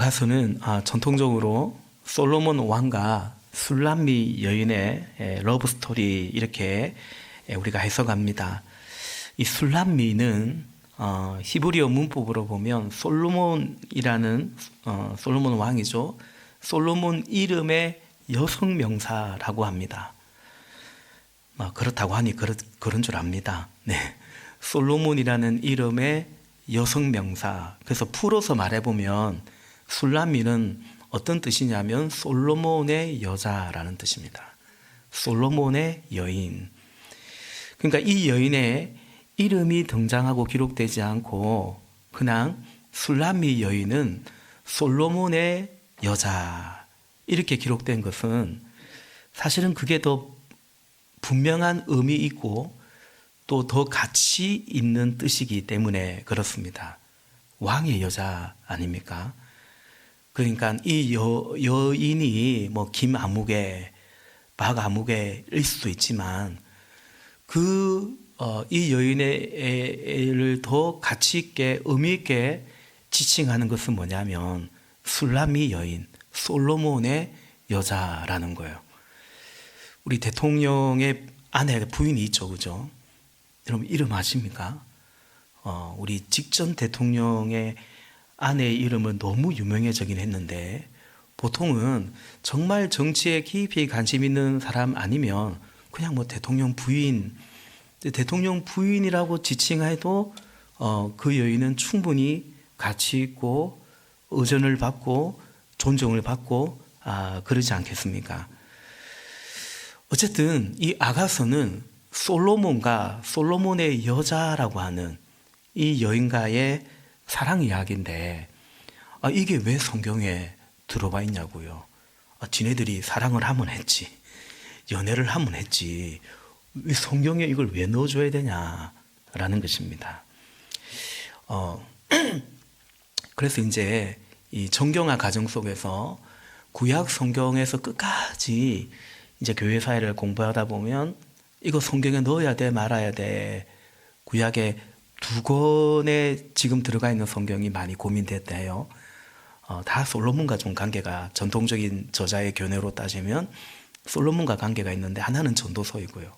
아가서는 전통적으로 솔로몬 왕과 술람미 여인의 러브 스토리 이렇게 우리가 해석합니다. 이 술람미는 히브리어 문법으로 보면 솔로몬이라는 솔로몬 왕이죠. 솔로몬 이름의 여성 명사라고 합니다. 그렇다고 하니 그런 줄 압니다. 네, 솔로몬이라는 이름의 여성 명사. 그래서 풀어서 말해보면 술람미는 어떤 뜻이냐면 솔로몬의 여자라는 뜻입니다. 솔로몬의 여인. 그러니까 이 여인의 이름이 등장하고 기록되지 않고 그냥 술람미 여인은 솔로몬의 여자 이렇게 기록된 것은 사실은 그게 더 분명한 의미 있고 또 더 가치 있는 뜻이기 때문에 그렇습니다. 왕의 여자 아닙니까? 그러니까 이 여인이 김아무개, 박아무개일 수도 있지만 이 여인을 더 가치 있게 의미 있게 지칭하는 것은 뭐냐면 술람미 여인, 솔로몬의 여자라는 거예요. 우리 대통령의 아내 부인이 있죠, 그죠? 여러분 이름 아십니까? 우리 직전 대통령의 아내의 이름은 너무 유명해지긴 했는데 보통은 정말 정치에 깊이 관심 있는 사람 아니면 그냥 대통령 부인, 대통령 부인이라고 지칭해도 그 여인은 충분히 가치 있고 의존을 받고 존중을 받고 그러지 않겠습니까? 어쨌든 이 아가서는 솔로몬과 솔로몬의 여자라고 하는 이 여인과의 사랑 이야기인데 이게 왜 성경에 들어가 있냐고요. 지네들이 사랑을 하면 했지, 연애를 하면 했지, 왜 성경에 이걸 왜 넣어줘야 되냐라는 것입니다. 그래서 이제 이 정경화 과정 속에서 구약 성경에서 끝까지 이제 교회 사회를 공부하다 보면 이거 성경에 넣어야 돼 말아야 돼, 구약에 2권에 지금 들어가 있는 성경이 많이 고민됐대요. 다 솔로몬과 좀 관계가, 전통적인 저자의 견해로 따지면 솔로몬과 관계가 있는데 하나는 전도서이고요.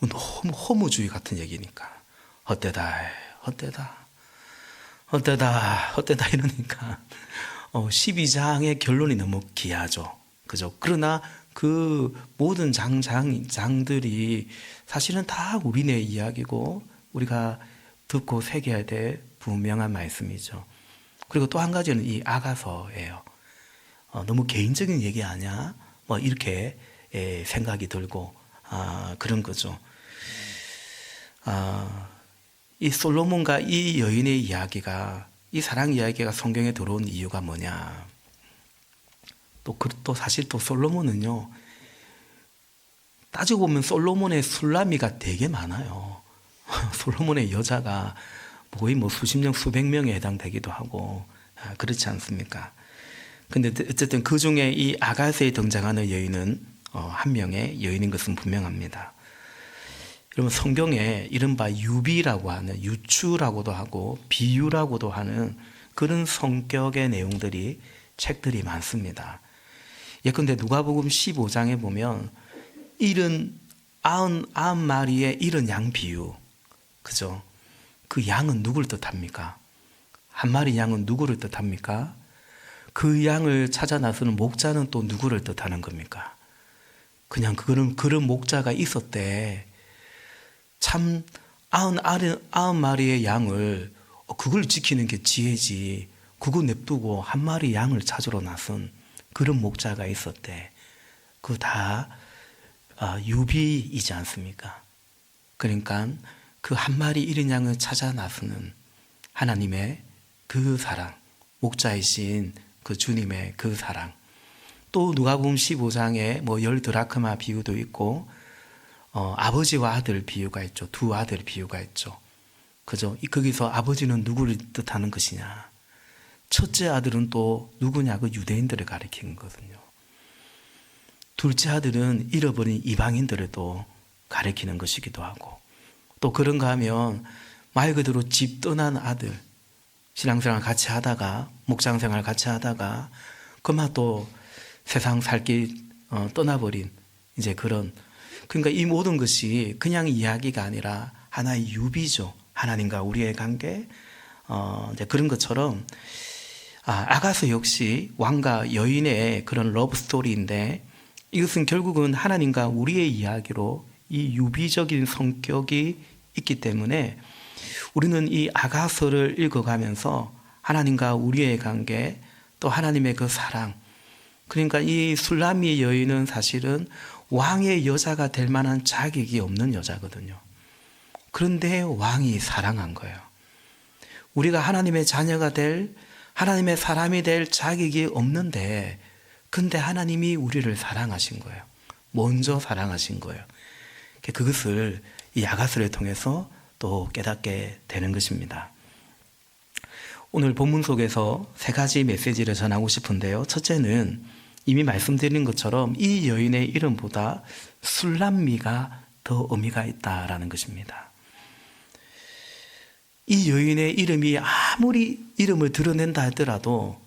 너무 허무주의 같은 얘기니까 헛되다 이러니까 12장의 결론이 너무 기이하죠, 그죠? 그러나 그 모든 장들이 사실은 다 우리네 이야기고 우리가 듣고 새겨야 될 분명한 말씀이죠. 그리고 또 한 가지는 이 아가서예요. 너무 개인적인 얘기 아니야? 이렇게 생각이 들고 그런 거죠. 이 솔로몬과 이 여인의 이야기가, 이 사랑 이야기가 성경에 들어온 이유가 뭐냐? 또 사실 또 솔로몬은요, 따지고 보면 솔로몬의 술람미가 되게 많아요. 솔로몬의 여자가 거의 수십 명, 수백 명에 해당되기도 하고 그렇지 않습니까? 근데 어쨌든 그 중에 이 아가서에 등장하는 여인은 한 명의 여인인 것은 분명합니다. 여러분 성경에 이른바 유비라고 하는, 유추라고도 하고 비유라고도 하는 그런 성격의 내용들이, 책들이 많습니다. 예컨대 누가복음 15장에 보면 90마리의 이른 양 비유, 그죠? 그 양은 누구를 뜻합니까? 한 마리 양은 누구를 뜻합니까? 그 양을 찾아 나서는 목자는 또 누구를 뜻하는 겁니까? 그냥 그런 목자가 있었대. 참 90마리의 양을, 그걸 지키는 게 지혜지, 그거 냅두고 한 마리 양을 찾으러 나선 그런 목자가 있었대. 그거 다 유비이지 않습니까? 그러니까 그 한 마리 이른 양을 찾아 나서는 하나님의 그 사랑, 목자이신 그 주님의 그 사랑. 또 누가복음 15장에 10드라크마 비유도 있고 아버지와 아들 비유가 있죠. 두 아들 비유가 있죠. 그죠? 거기서 아버지는 누구를 뜻하는 것이냐? 첫째 아들은 또 누구냐? 그 유대인들을 가리키는 거거든요. 둘째 아들은 잃어버린 이방인들에도 가리키는 것이기도 하고, 또 그런가 하면 말 그대로 집 떠난 아들, 신앙생활 같이 하다가 목장생활 같이 하다가 그만 또 세상 살길 떠나버린 이제 그런, 그러니까 이 모든 것이 그냥 이야기가 아니라 하나의 유비죠. 하나님과 우리의 관계, 이제 그런 것처럼 아가서 역시 왕과 여인의 그런 러브 스토리인데, 이것은 결국은 하나님과 우리의 이야기로 이 유비적인 성격이 있기 때문에 우리는 이 아가서를 읽어가면서 하나님과 우리의 관계, 또 하나님의 그 사랑, 그러니까 이 술람미 여인은 사실은 왕의 여자가 될 만한 자격이 없는 여자거든요. 그런데 왕이 사랑한 거예요. 우리가 하나님의 자녀가 될, 하나님의 사람이 될 자격이 없는데, 근데 하나님이 우리를 사랑하신 거예요. 먼저 사랑하신 거예요. 그것을 이 아가서를 통해서 또 깨닫게 되는 것입니다. 오늘 본문 속에서 세 가지 메시지를 전하고 싶은데요. 첫째는 이미 말씀드린 것처럼 이 여인의 이름보다 술람미가 더 의미가 있다라는 것입니다. 이 여인의 이름이 아무리 이름을 드러낸다 하더라도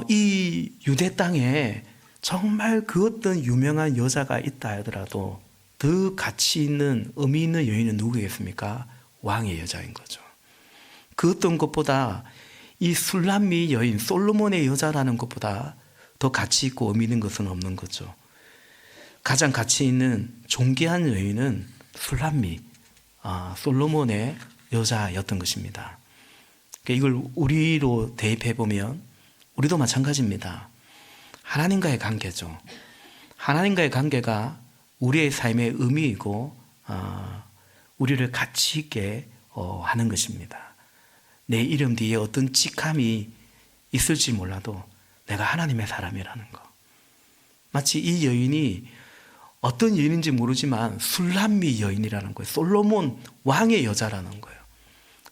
이 유대 땅에 정말 그 어떤 유명한 여자가 있다 하더라도 더 가치 있는 의미 있는 여인은 누구겠습니까? 왕의 여자인 거죠. 그 어떤 것보다 이 술람미 여인, 솔로몬의 여자라는 것보다 더 가치 있고 의미 있는 것은 없는 거죠. 가장 가치 있는 존귀한 여인은 술람미, 솔로몬의 여자였던 것입니다. 이걸 우리로 대입해 보면 우리도 마찬가지입니다. 하나님과의 관계죠. 하나님과의 관계가 우리의 삶의 의미이고 우리를 가치 있게 하는 것입니다. 내 이름 뒤에 어떤 직함이 있을지 몰라도 내가 하나님의 사람이라는 거. 마치 이 여인이 어떤 여인인지 모르지만 술람미 여인이라는 거예요. 솔로몬 왕의 여자라는 거예요.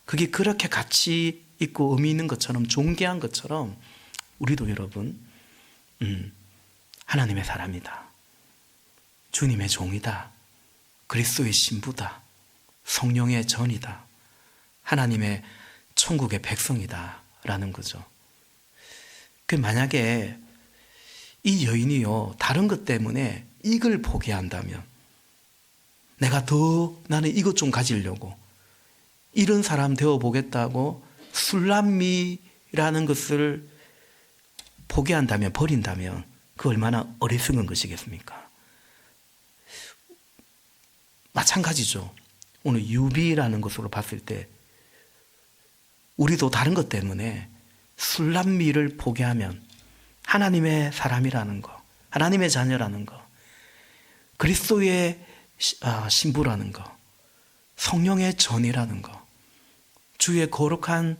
그게 그렇게 가치 있고 의미 있는 것처럼, 존귀한 것처럼 우리도 여러분 하나님의 사람이다, 주님의 종이다, 그리스도의 신부다, 성령의 전이다, 하나님의 천국의 백성이다 라는 거죠. 만약에 이 여인이요 다른 것 때문에 이걸 포기한다면, 내가 더 나는 이것 좀 가지려고 이런 사람 되어보겠다고 술람미라는 것을 포기한다면, 버린다면 그 얼마나 어리석은 것이겠습니까? 마찬가지죠. 오늘 유비라는 것으로 봤을 때 우리도 다른 것 때문에 술람미를 포기하면 하나님의 사람이라는 거, 하나님의 자녀라는 거, 그리스도의 신부라는 거, 성령의 전이라는 거, 주의 거룩한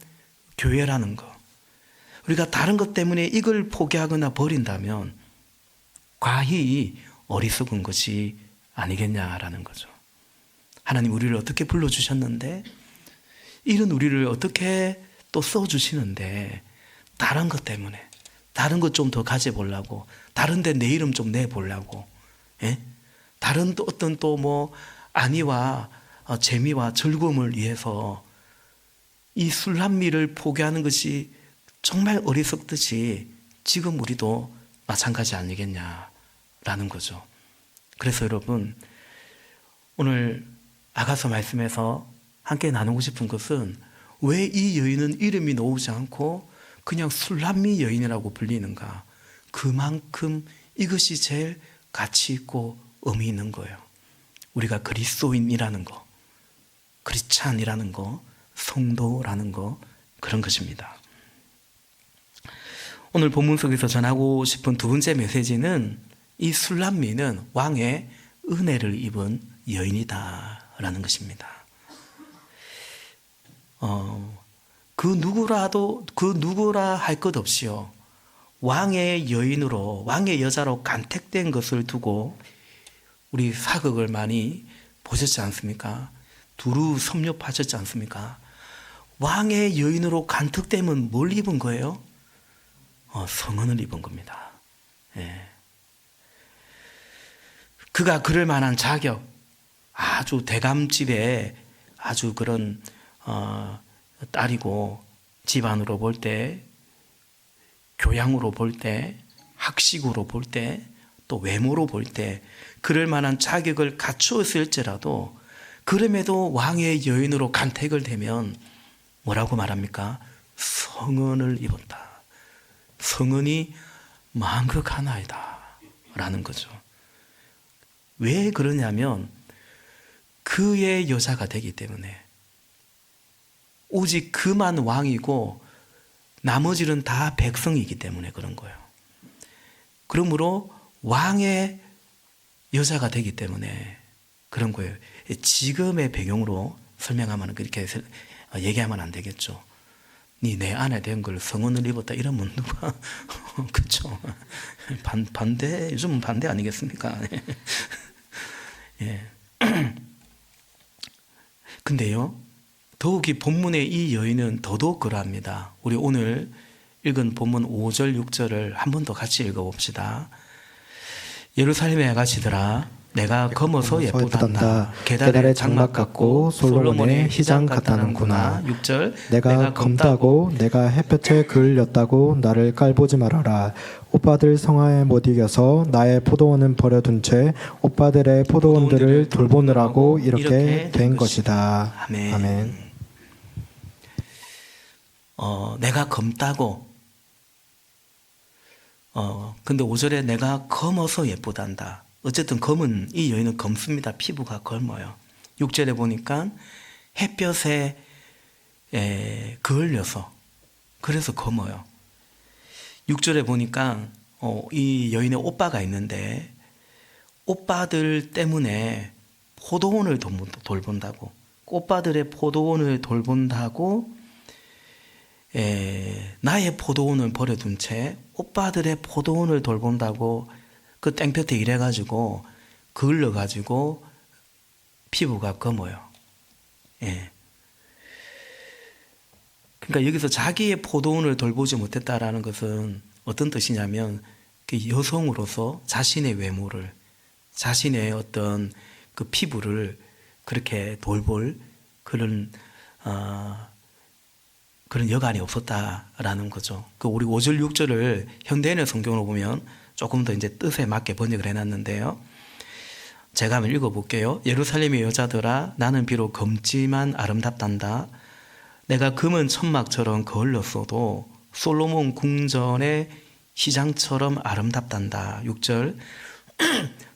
교회라는 거, 우리가 다른 것 때문에 이걸 포기하거나 버린다면 과히 어리석은 것이 아니겠냐라는 거죠. 하나님 우리를 어떻게 불러주셨는데, 이런 우리를 어떻게 또 써주시는데, 다른 것 때문에, 다른 것 좀 더 가져보려고, 다른 데 내 이름 좀 내보려고, 다른 또 어떤 또 뭐 안위와 재미와 즐거움을 위해서 이 술람미를 포기하는 것이 정말 어리석듯이 지금 우리도 마찬가지 아니겠냐라는 거죠. 그래서 여러분, 오늘 아가서 말씀에서 함께 나누고 싶은 것은 왜 이 여인은 이름이 나오지 않고 그냥 술람미 여인이라고 불리는가? 그만큼 이것이 제일 가치 있고 의미 있는 거예요. 우리가 그리스도인이라는 거, 크리스찬이라는 거, 성도라는 거, 그런 것입니다. 오늘 본문 속에서 전하고 싶은 두 번째 메시지는 이 술람미는 왕의 은혜를 입은 여인이다라는 것입니다. 그 누구라 할 것 없이요, 왕의 여인으로, 왕의 여자로 간택된 것을 두고 우리 사극을 많이 보셨지 않습니까? 두루 섭렵하셨지 않습니까? 왕의 여인으로 간택되면 뭘 입은 거예요? 성은을 입은 겁니다. 그가 그럴 만한 자격, 아주 대감집에 아주 그런 딸이고 집안으로 볼 때, 교양으로 볼 때, 학식으로 볼 때, 또 외모로 볼 때 그럴 만한 자격을 갖추었을지라도 그럼에도 왕의 여인으로 간택을 되면 뭐라고 말합니까? 성은을 입었다. 성은이 망극하나이다 라는 거죠. 왜 그러냐면 그의 여자가 되기 때문에. 오직 그만 왕이고 나머지는 다 백성이기 때문에 그런 거예요. 그러므로 왕의 여자가 되기 때문에 그런 거예요. 지금의 배경으로 설명하면 그렇게 얘기하면 안 되겠죠. 네 내 아내 된 걸 성은을 입었다 이러면 누가 그렇죠. 반대, 요즘은 반대 아니겠습니까? 예. 근데요, 더욱이 본문의 이 여인은 더더욱 그러합니다. 우리 오늘 읽은 본문 5절, 6절을 한 번 더 같이 읽어봅시다. 예루살렘에 가시더라. 내가 검어서 예쁘단다. 게달의 장막 같고 솔로몬의 휘장 같다는구나. 6절. 내가 검다고 내가 햇볕에 그을렸다고 나를 깔보지 말아라. 오빠들 성화에 못 이겨서 나의 포도원은 버려둔 채 오빠들의 포도원들을 돌보느라고 이렇게 된 것이다. 아멘. 아멘. 내가 검다고. 근데 5절에 내가 검어서 예쁘단다. 어쨌든 검은, 이 여인은 검습니다. 피부가 검어요. 6절에 보니까 햇볕에 그을려서, 그래서 검어요. 6절에 보니까 이 여인의 오빠가 있는데 오빠들 때문에 포도원을 돌본다고, 오빠들의 포도원을 돌본다고 나의 포도원을 버려둔 채 오빠들의 포도원을 돌본다고 그 땡볕에 일해가지고 그을려가지고 피부가 검어요. 예. 그러니까 여기서 자기의 포도원을 돌보지 못했다라는 것은 어떤 뜻이냐면 그 여성으로서 자신의 외모를, 자신의 어떤 그 피부를 그렇게 돌볼 그런 여간이 없었다라는 거죠. 그 우리 5절 6절을 현대인의 성경으로 보면 조금 더 이제 뜻에 맞게 번역을 해놨는데요. 제가 한번 읽어볼게요. 예루살렘의 여자들아, 나는 비록 검지만 아름답단다. 내가 검은 천막처럼 거울렀어도 솔로몬 궁전의 시장처럼 아름답단다. 6절.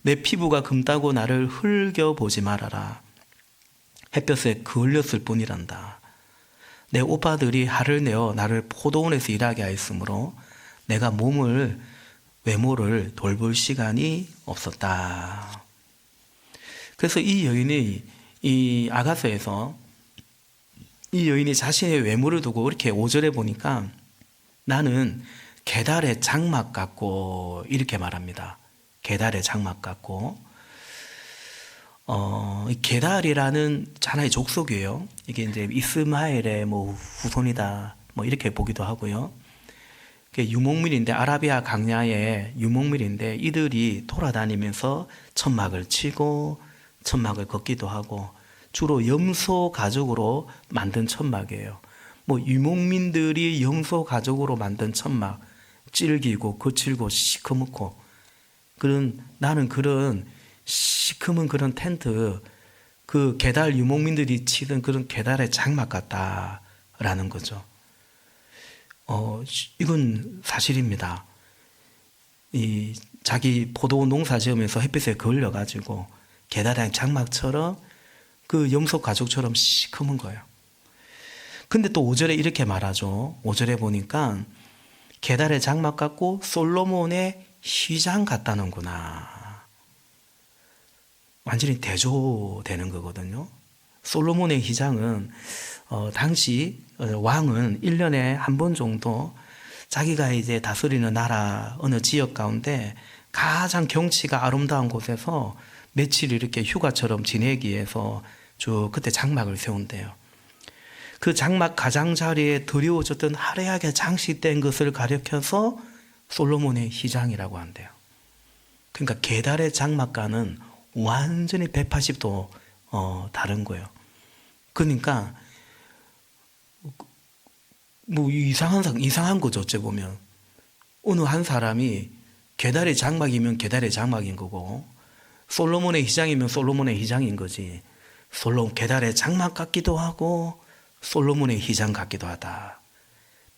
내 피부가 검다고 나를 흘겨보지 말아라. 햇볕에 그을렸을 뿐이란다. 내 오빠들이 할을 내어 나를 포도원에서 일하게 하였으므로 내가 외모를 돌볼 시간이 없었다. 그래서 이 여인이, 이 아가서에서 이 여인이 자신의 외모를 두고 이렇게 5절에 보니까 나는 게달의 장막 같고 이렇게 말합니다. 게달의 장막 같고. 게달이라는 하나의 족속이에요. 이게 이제 이스마엘의 후손이다 이렇게 보기도 하고요. 유목민인데, 아라비아 강야의 유목민인데 이들이 돌아다니면서 천막을 치고 천막을 걷기도 하고 주로 염소 가죽으로 만든 천막이에요. 유목민들이 염소 가죽으로 만든 천막, 질기고 거칠고 시커멓고 나는 그런 시커먼 그런 텐트, 그 게달 유목민들이 치던 그런 게달의 장막 같다라는 거죠. 이건 사실입니다. 이 자기 포도원 농사 지으면서 햇빛에 그을려가지고 게달의 장막처럼 그 염소 가죽처럼 시커먼 거예요. 근데 또 5절에 이렇게 말하죠. 5절에 보니까 게달의 장막 같고 솔로몬의 휘장 같다는구나. 완전히 대조되는 거거든요. 솔로몬의 휘장은 당시 왕은 1년에 한 번 정도 자기가 이제 다스리는 나라 어느 지역 가운데 가장 경치가 아름다운 곳에서 며칠 이렇게 휴가처럼 지내기 위해서 그때 장막을 세운대요. 그 장막 가장자리에 드리워졌던 화려하게 장식된 것을 가리켜서 솔로몬의 휘장이라고 한대요. 그러니까 게달의 장막과는 완전히 180도 다른 거예요. 그러니까 뭐 이상한 거죠. 어째 보면 어느 한 사람이 게달의 장막이면 게달의 장막인 거고 솔로몬의 휘장이면 솔로몬의 휘장인 거지. 게달의 장막 같기도 하고 솔로몬의 휘장 같기도 하다.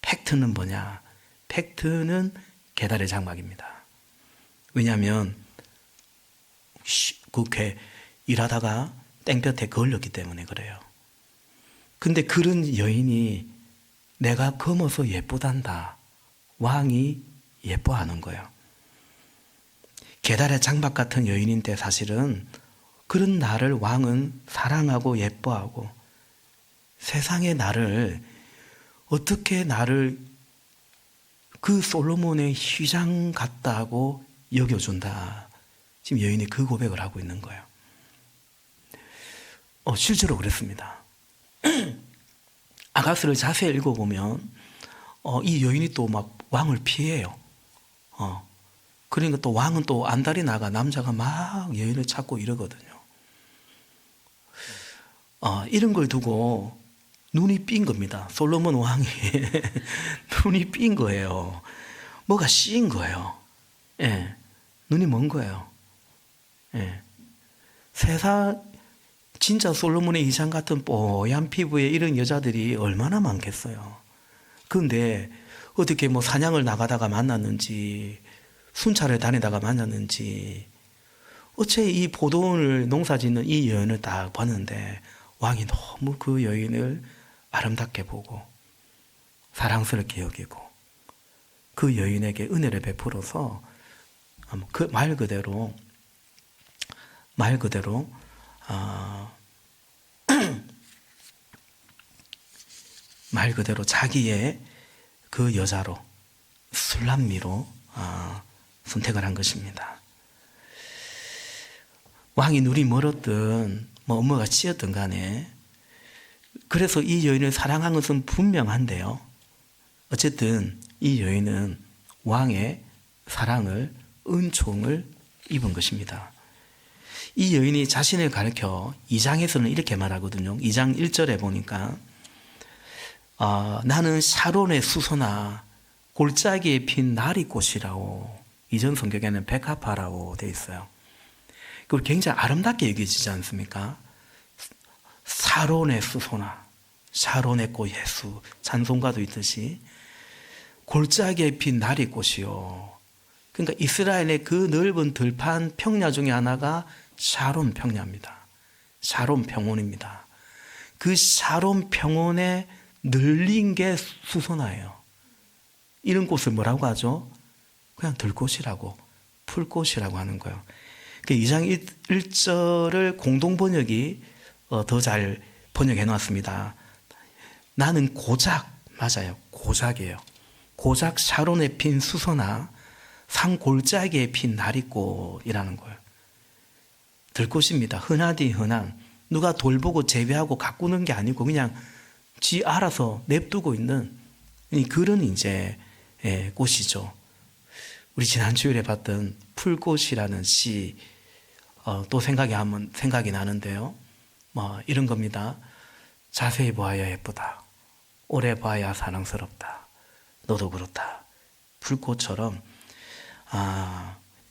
팩트는 뭐냐? 팩트는 게달의 장막입니다. 왜냐하면 그렇게 일하다가 땡볕에 걸렸기 때문에 그래요. 근데 그런 여인이 내가 검어서 예쁘단다. 왕이 예뻐하는 거예요. 게달의 장막 같은 여인인데 사실은 그런 나를 왕은 사랑하고 예뻐하고 세상의 나를 어떻게 나를 그 솔로몬의 휘장 같다고 여겨준다. 지금 여인이 그 고백을 하고 있는 거예요. 실제로 그랬습니다. 아가스를 자세히 읽어보면 이 여인이 또 막 왕을 피해요. 그러니까 또 왕은 또 안달이 나가 남자가 막 여인을 찾고 이러거든요. 이런 걸 두고 눈이 삔 겁니다. 솔로몬 왕이 눈이 삔 거예요. 뭐가 씌인 거예요. 예, 눈이 먼 거예요. 예. 세상 진짜 솔로몬의 이상 같은 뽀얀 피부에 이런 여자들이 얼마나 많겠어요. 그런데 어떻게 뭐 사냥을 나가다가 만났는지 순찰을 다니다가 만났는지 어째 이 포도원을 농사짓는 이 여인을 딱 봤는데 왕이 너무 그 여인을 아름답게 보고 사랑스럽게 여기고 그 여인에게 은혜를 베풀어서 그 말 그대로 말 그대로 자기의 그 여자로 술람미로 선택을 한 것입니다. 왕이 눈이 멀었든 뭐 업무가 치였든 간에 그래서 이 여인을 사랑한 것은 분명한데요. 어쨌든 이 여인은 왕의 사랑을 은총을 입은 것입니다. 이 여인이 자신을 가리켜 2장에서는 이렇게 말하거든요. 2장 1절에 보니까 나는 샤론의 수소나 골짜기에 핀 나리꽃이라고 이전 성경에는 백합화라고 되어 있어요. 그리고 굉장히 아름답게 여겨지지 않습니까? 샤론의 수소나 샤론의 꽃 예수 찬송가도 있듯이 골짜기에 핀 나리꽃이요. 그러니까 이스라엘의 그 넓은 들판 평야 중에 하나가 샤론 평야입니다. 샤론 평원입니다. 그 샤론 평원에 늘린 게 수소나예요. 이런 꽃을 뭐라고 하죠? 그냥 들꽃이라고 풀꽃이라고 하는 거예요. 2장 1절을 공동번역이 더 잘 번역해 놨습니다. 나는 고작, 맞아요. 고작이에요. 고작 샤론에 핀 수소나 산 골짜기에 핀 나리꽃이라는 거예요. 들꽃입니다. 흔하디 흔한 누가 돌보고 재배하고 가꾸는 게 아니고 그냥 지 알아서 냅두고 있는 그런 이제 꽃이죠. 우리 지난 주일에 봤던 풀꽃이라는 시 또 생각이 나는데요. 뭐 이런 겁니다. 자세히 보아야 예쁘다. 오래 봐야 사랑스럽다. 너도 그렇다. 풀꽃처럼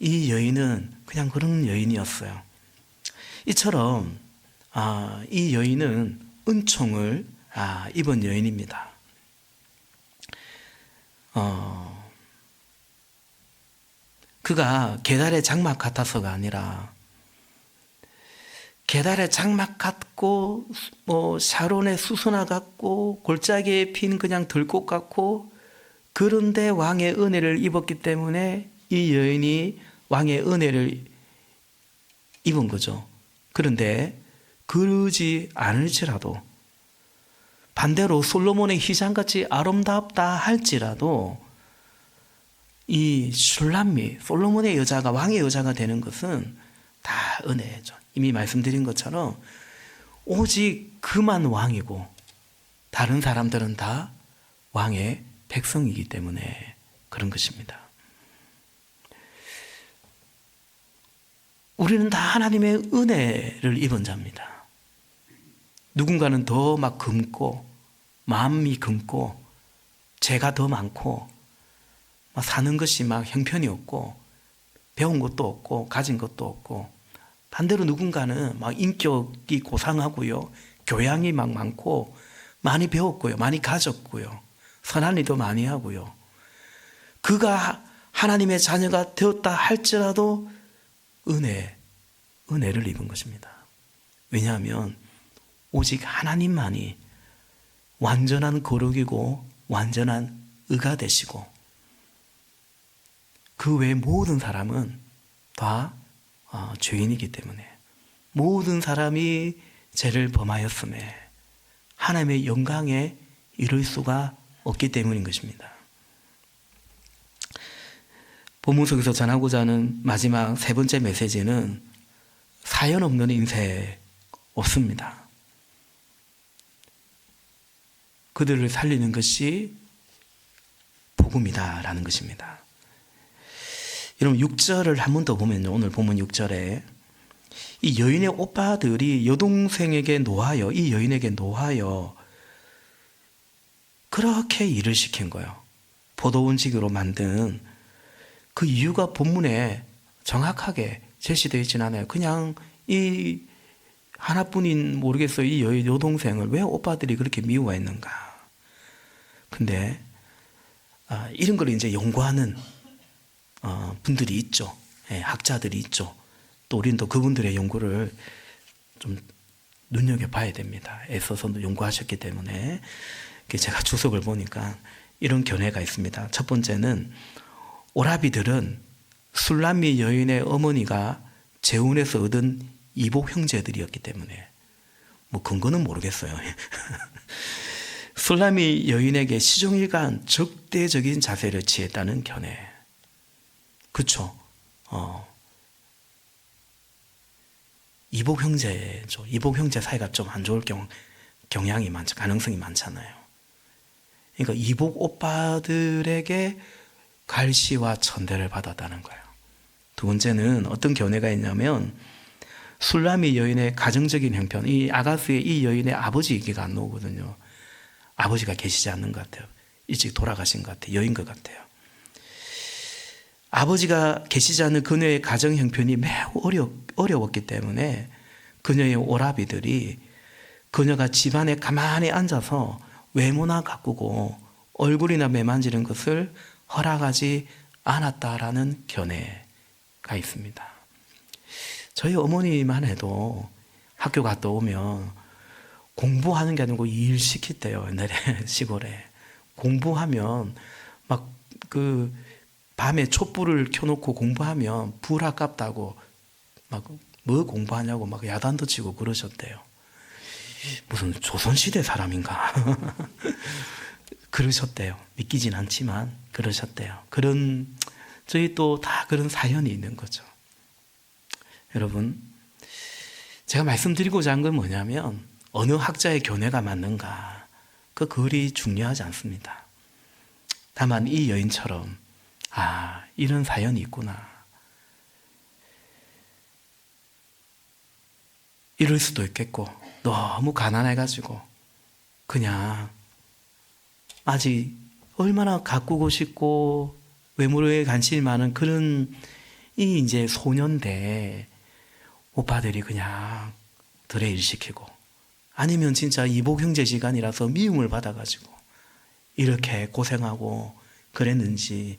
이 여인은 그냥 그런 여인이었어요. 이처럼 이 여인은 은총을 입은 여인입니다. 그가 게달의 장막 같아서가 아니라 게달의 장막 같고 뭐 샤론의 수소나 같고 골짜기에 핀 그냥 들꽃 같고 그런데 왕의 은혜를 입었기 때문에 이 여인이 왕의 은혜를 입은 거죠. 그런데 그러지 않을지라도 반대로 솔로몬의 휘장같이 아름답다 할지라도 이 슐람미 솔로몬의 여자가 왕의 여자가 되는 것은 다 은혜죠. 이미 말씀드린 것처럼 오직 그만 왕이고 다른 사람들은 다 왕의 백성이기 때문에 그런 것입니다. 우리는 다 하나님의 은혜를 입은 자입니다. 누군가는 더 막 금고 마음이 금고 죄가 더 많고 막 사는 것이 막 형편이 없고 배운 것도 없고 가진 것도 없고, 반대로 누군가는 막 인격이 고상하고요, 교양이 막 많고 많이 배웠고요, 많이 가졌고요, 선한 일도 많이 하고요. 그가 하나님의 자녀가 되었다 할지라도 은혜를 입은 것입니다. 왜냐하면 오직 하나님만이 완전한 거룩이고 완전한 의가 되시고, 그 외 모든 사람은 다 죄인이기 때문에, 모든 사람이 죄를 범하였음에 하나님의 영광에 이를 수가 없기 때문인 것입니다. 본문 속에서 전하고자 하는 마지막 세 번째 메시지는 사연 없는 인생 없습니다. 그들을 살리는 것이 복음이다라는 것입니다. 여러분 6절을 한 번 더 보면요, 오늘 본문 6절에 이 여인의 오빠들이 여동생에게 노하여, 이 여인에게 노하여 그렇게 일을 시킨 거예요. 포도원지기로 만든 그 이유가 본문에 정확하게 제시되어 있지는 않아요. 그냥 이 하나뿐인 모르겠어요, 이 여동생을 왜 오빠들이 그렇게 미워했는가. 근데 이런 걸 이제 연구하는 분들이 있죠. 학자들이 있죠. 또 우리는 또 그분들의 연구를 좀 눈여겨봐야 됩니다. 애써서 연구하셨기 때문에. 제가 주석을 보니까 이런 견해가 있습니다. 첫 번째는 오라비들은 술람미 여인의 어머니가 재혼해서 얻은 이복 형제들이었기 때문에, 뭐 근거는 모르겠어요. 술람미 여인에게 시종일관 적대적인 자세를 취했다는 견해. 그쵸? 이복 형제죠. 이복 형제 사이가 좀 안 좋을 경향이 많죠. 가능성이 많잖아요. 그러니까 이복 오빠들에게 갈시와 천대를 받았다는 거예요. 두 번째는 어떤 견해가 있냐면, 술람미 여인의 가정적인 형편, 이 아가스의 이 여인의 아버지 얘기가 안 나오거든요. 아버지가 계시지 않는 것 같아요. 일찍 돌아가신 것 같아요. 여인 것 같아요. 아버지가 계시지 않는 그녀의 가정 형편이 매우 어려웠기 때문에 그녀의 오라비들이 그녀가 집안에 가만히 앉아서 외모나 가꾸고 얼굴이나 매만지는 것을 허락하지 않았다라는 견해가 있습니다. 저희 어머니만 해도 학교 갔다 오면 공부하는 게 아니고 일 시켰대요. 옛날에 시골에 공부하면 막 그 밤에 촛불을 켜놓고 공부하면 불 아깝다고 막 뭐 공부하냐고 막 야단도 치고 그러셨대요. 무슨 조선시대 사람인가 그러셨대요. 믿기진 않지만 그러셨대요. 그런, 저희 또 다 그런 사연이 있는 거죠. 여러분, 제가 말씀드리고자 한 건 뭐냐면, 어느 학자의 견해가 맞는가, 그 글이 중요하지 않습니다. 다만 이 여인처럼 이런 사연이 있구나, 이럴 수도 있겠고, 너무 가난해가지고 그냥 아직 얼마나 가꾸고 싶고 외모에 관심이 많은 그런 이 이제 소년대 오빠들이 그냥 들에 일시키고, 아니면 진짜 이복 형제 시간이라서 미움을 받아가지고 이렇게 고생하고 그랬는지,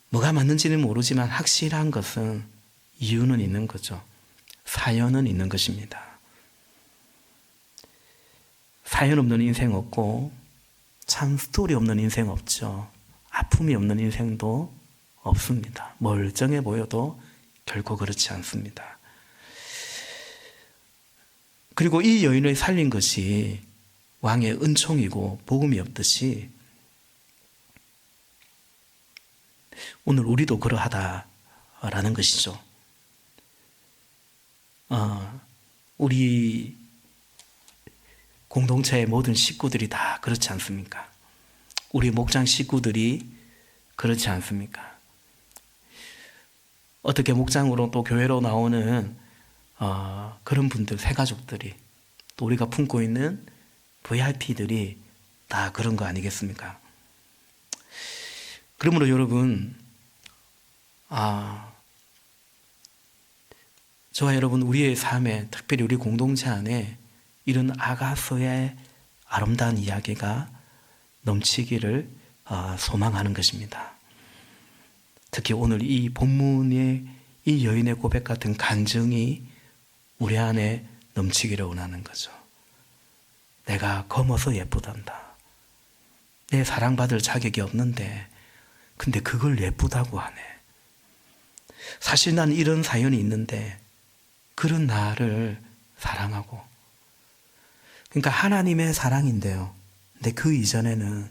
뭐가 맞는지는 모르지만 확실한 것은 이유는 있는 거죠. 사연은 있는 것입니다. 사연 없는 인생 없고 참 스토리 없는 인생 없죠. 아픔이 없는 인생도 없습니다. 멀쩡해 보여도 결코 그렇지 않습니다. 그리고 이 여인을 살린 것이 왕의 은총이고 복음이 없듯이 오늘 우리도 그러하다라는 것이죠. 우리 공동체의 모든 식구들이 다 그렇지 않습니까? 우리 목장 식구들이 그렇지 않습니까? 어떻게 목장으로 또 교회로 나오는 그런 분들, 새가족들이, 또 우리가 품고 있는 VIP들이 다 그런 거 아니겠습니까? 그러므로 여러분, 저와 여러분 우리의 삶에, 특별히 우리 공동체 안에 이런 아가서의 아름다운 이야기가 넘치기를 소망하는 것입니다. 특히 오늘 이 본문의 이 여인의 고백 같은 간증이 우리 안에 넘치기를 원하는 거죠. 내가 검어서 예쁘단다. 내 사랑받을 자격이 없는데 근데 그걸 예쁘다고 하네. 사실 난 이런 사연이 있는데 그런 나를 사랑하고, 그러니까 하나님의 사랑인데요. 근데 그 이전에는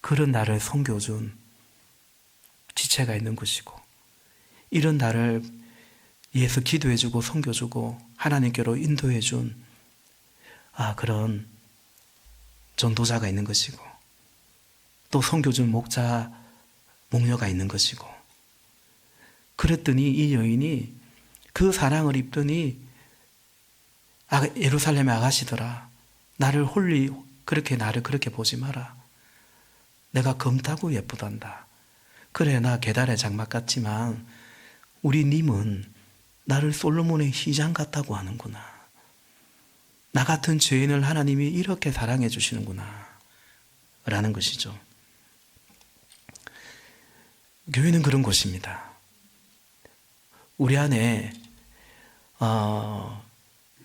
그런 나를 섬겨준 지체가 있는 것이고, 이런 나를 위해서 기도해주고 섬겨주고 하나님께로 인도해준 그런 전도자가 있는 것이고, 또 섬겨준 목자, 목녀가 있는 것이고, 그랬더니 이 여인이 그 사랑을 입더니 예루살렘의 아가씨들아, 나를 그렇게 보지 마라. 내가 검다고 예쁘단다. 그래, 나 계달의 장막 같지만 우리 님은 나를 솔로몬의 휘장 같다고 하는구나. 나 같은 죄인을 하나님이 이렇게 사랑해 주시는구나 라는 것이죠. 교회는 그런 곳입니다. 우리 안에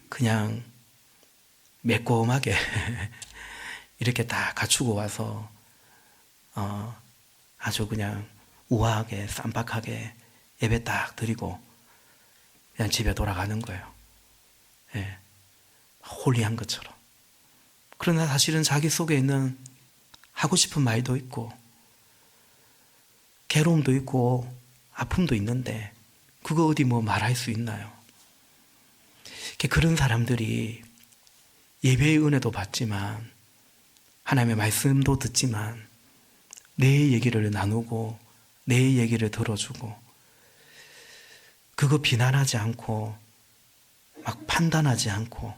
그냥 매콤하게 이렇게 다 갖추고 와서 아주 그냥 우아하게 쌈박하게 예배 딱 드리고 그냥 집에 돌아가는 거예요. 예. 홀리한 것처럼. 그러나 사실은 자기 속에 있는 하고 싶은 말도 있고 괴로움도 있고 아픔도 있는데 그거 어디 말할 수 있나요? 그런 사람들이 예배의 은혜도 받지만 하나님의 말씀도 듣지만 내 얘기를 나누고 내 얘기를 들어주고 그거 비난하지 않고 막 판단하지 않고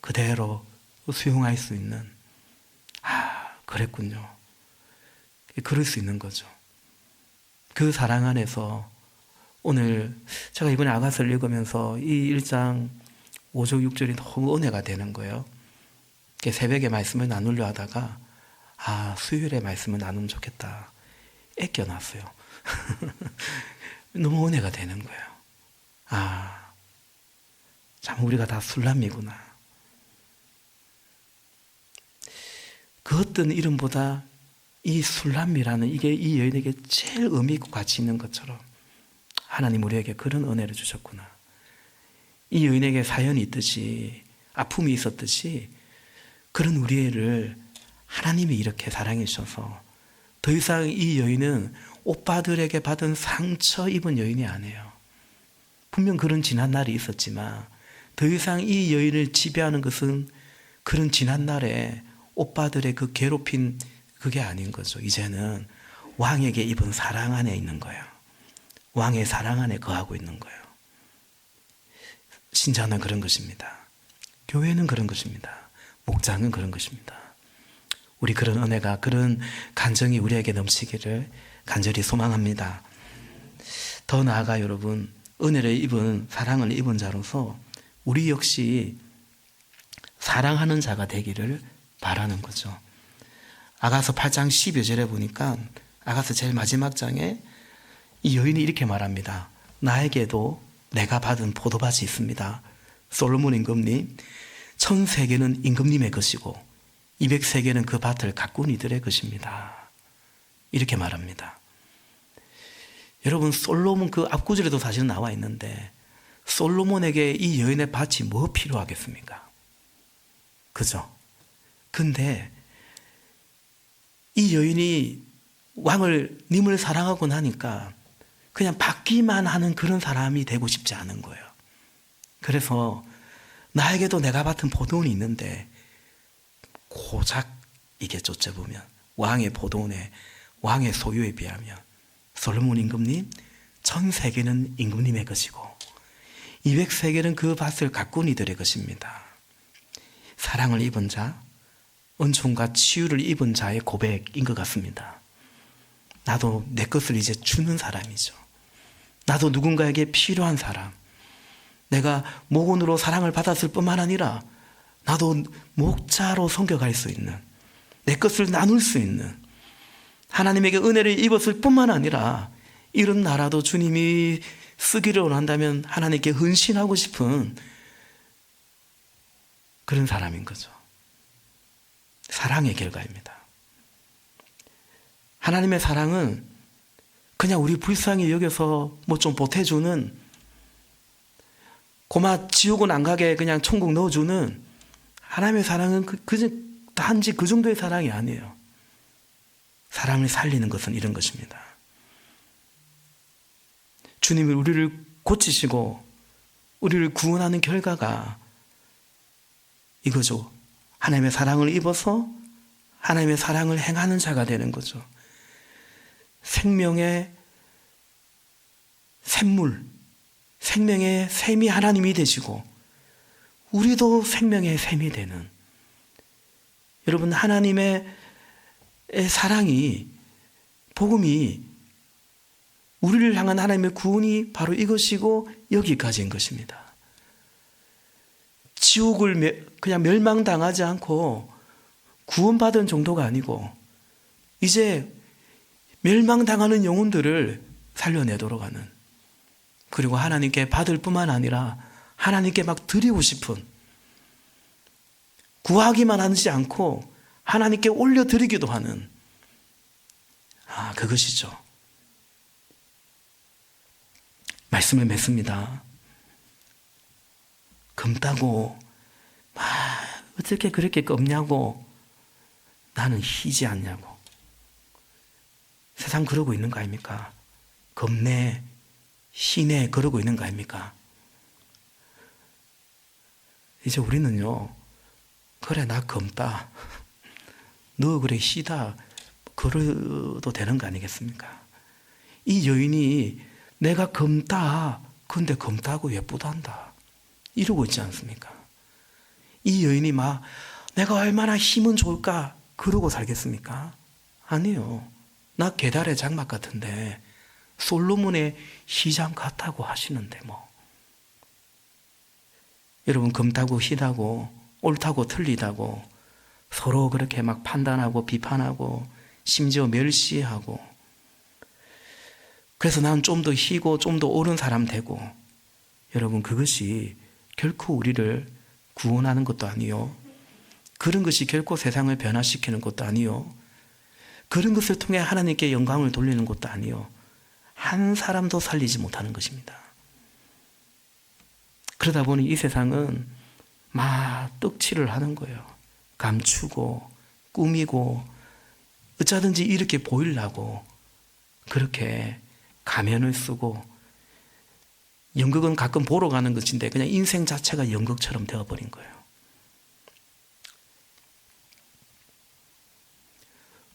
그대로 수용할 수 있는 그랬군요. 그럴 수 있는 거죠. 그 사랑 안에서 오늘 제가 이번에 아가서를 읽으면서 이 1장 5절 6절이 너무 은혜가 되는 거예요. 새벽에 말씀을 나누려 하다가 수요일에 말씀을 나누면 좋겠다 애껴놨어요. 너무 은혜가 되는 거예요. 참 우리가 다 술람이구나. 그 어떤 이름보다 이 술람이라는 이게 이 여인에게 제일 의미 있고 가치 있는 것처럼 하나님 우리에게 그런 은혜를 주셨구나. 이 여인에게 사연이 있듯이 아픔이 있었듯이 그런 우리를 하나님이 이렇게 사랑해 주셔서 더 이상 이 여인은 오빠들에게 받은 상처 입은 여인이 아니에요. 분명 그런 지난 날이 있었지만 더 이상 이 여인을 지배하는 것은 그런 지난 날에 오빠들의 그 괴롭힌 그게 아닌 거죠. 이제는 왕에게 입은 사랑 안에 있는 거예요. 왕의 사랑 안에 거하고 있는 거예요. 신자는 그런 것입니다. 교회는 그런 것입니다. 목장은 그런 것입니다. 우리 그런 은혜가, 그런 간정이 우리에게 넘치기를 간절히 소망합니다. 더 나아가 여러분, 은혜를 입은, 사랑을 입은 자로서 우리 역시 사랑하는 자가 되기를 바라는 거죠. 아가서 8장 10여 절에 보니까 아가서 제일 마지막 장에 이 여인이 이렇게 말합니다. 나에게도 내가 받은 포도밭이 있습니다. 솔로몬 임금님, 1000세계는 임금님의 것이고 200세계는 그 밭을 가꾼 이들의 것입니다. 이렇게 말합니다. 여러분, 솔로몬 그 앞구절에도 사실은 나와 있는데 솔로몬에게 이 여인의 밭이 뭐 필요하겠습니까? 그죠? 근데 이 여인이 님을 사랑하고 나니까 그냥 받기만 하는 그런 사람이 되고 싶지 않은 거예요. 그래서 나에게도 내가 맡은 포도원이 있는데 고작 이게 쫓아보면 왕의 포도원에 왕의 소유에 비하면 솔로몬 임금님 1000세계는 임금님의 것이고 200세계는 그 밭을 가꾼 이들의 것입니다. 사랑을 입은 자, 은총과 치유를 입은 자의 고백인 것 같습니다. 나도 내 것을 이제 주는 사람이죠. 나도 누군가에게 필요한 사람. 내가 목원으로 사랑을 받았을 뿐만 아니라 나도 목자로 섬겨갈 수 있는, 내 것을 나눌 수 있는, 하나님에게 은혜를 입었을 뿐만 아니라 이런 나라도 주님이 쓰기를 원한다면 하나님께 헌신하고 싶은 그런 사람인 거죠. 사랑의 결과입니다. 하나님의 사랑은 그냥 우리 불쌍히 여겨서 뭐 좀 보태주는, 고마 지옥은 안 가게 그냥 천국 넣어주는, 하나님의 사랑은 단지 그 정도의 사랑이 아니에요. 사랑을 살리는 것은 이런 것입니다. 주님이 우리를 고치시고 우리를 구원하는 결과가 이거죠. 하나님의 사랑을 입어서 하나님의 사랑을 행하는 자가 되는 거죠. 생명의 샘물, 생명의 샘이 하나님이 되시고 우리도 생명의 샘이 되는, 여러분, 하나님의 사랑이, 복음이, 우리를 향한 하나님의 구원이 바로 이것이고 여기까지인 것입니다. 지옥을 그냥 멸망당하지 않고 구원받은 정도가 아니고 이제 멸망당하는 영혼들을 살려내도록 하는, 그리고 하나님께 받을 뿐만 아니라 하나님께 막 드리고 싶은, 구하기만 하지 않고 하나님께 올려드리기도 하는, 그것이죠. 말씀을 맺습니다. 검다고 어떻게 그렇게 검냐고, 나는 희지 않냐고. 세상 그러고 있는 거 아닙니까? 검네, 희네 그러고 있는 거 아닙니까? 이제 우리는요, 그래 나 검다, 너 그래 희다, 그래도 되는 거 아니겠습니까? 이 여인이 내가 검다, 근데 검다고 예쁘단다 이러고 있지 않습니까? 이 여인이 막 내가 얼마나 힘은 좋을까 그러고 살겠습니까? 아니요. 나 계달의 장막 같은데 솔로몬의 시장 같다고 하시는데 뭐. 여러분, 검다고 희다고 옳다고 틀리다고 서로 그렇게 막 판단하고 비판하고 심지어 멸시하고, 그래서 난 좀 더 희고 좀 더 옳은 사람 되고, 여러분, 그것이 결코 우리를 구원하는 것도 아니요, 그런 것이 결코 세상을 변화시키는 것도 아니요, 그런 것을 통해 하나님께 영광을 돌리는 것도 아니요, 한 사람도 살리지 못하는 것입니다. 그러다 보니 이 세상은 막 떡칠을 하는 거예요. 감추고 꾸미고 어쩌든지 이렇게 보이려고 그렇게 가면을 쓰고, 연극은 가끔 보러 가는 것인데 그냥 인생 자체가 연극처럼 되어버린 거예요.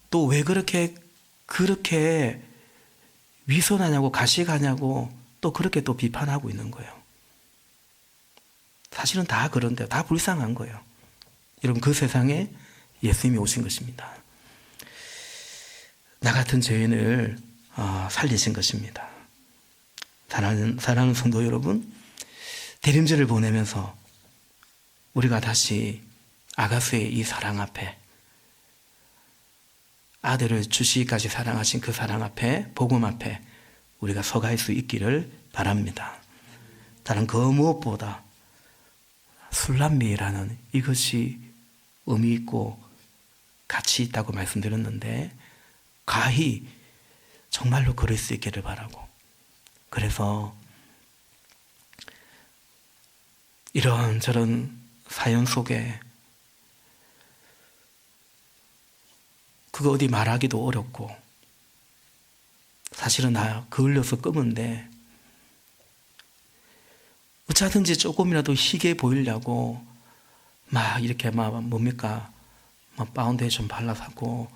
또 왜 그렇게 위선하냐고 가식하냐고 또 그렇게 또 비판하고 있는 거예요. 사실은 다 그런데 다 불쌍한 거예요. 여러분, 그 세상에 예수님이 오신 것입니다. 나 같은 죄인을 살리신 것입니다. 사랑하는 성도 여러분, 대림절을 보내면서 우리가 다시 아가수의 이 사랑 앞에, 아들을 주시기까지 사랑하신 그 사랑 앞에, 복음 앞에 우리가 서갈 수 있기를 바랍니다. 다른 그 무엇보다 술람미라는 이것이 의미 있고 가치 있다고 말씀드렸는데, 가히 정말로 그럴 수 있기를 바라고, 그래서 이런저런 사연 속에 그거 어디 말하기도 어렵고, 사실은 나 그을려서 끄는데 어쩌든지 조금이라도 희게 보이려고 막 이렇게 막 뭡니까, 막 파운데이션 발라서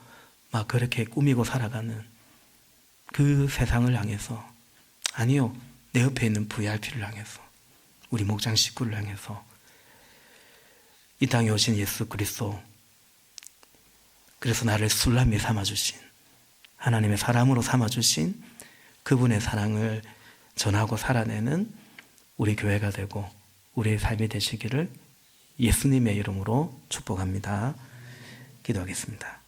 막 그렇게 꾸미고 살아가는 그 세상을 향해서, 아니요, 내 옆에 있는 VIP를 향해서, 우리 목장 식구를 향해서 이 땅에 오신 예수 그리스도, 그래서 나를 술람이 삼아주신, 하나님의 사람으로 삼아주신 그분의 사랑을 전하고 살아내는 우리 교회가 되고 우리의 삶이 되시기를 예수님의 이름으로 축복합니다. 기도하겠습니다.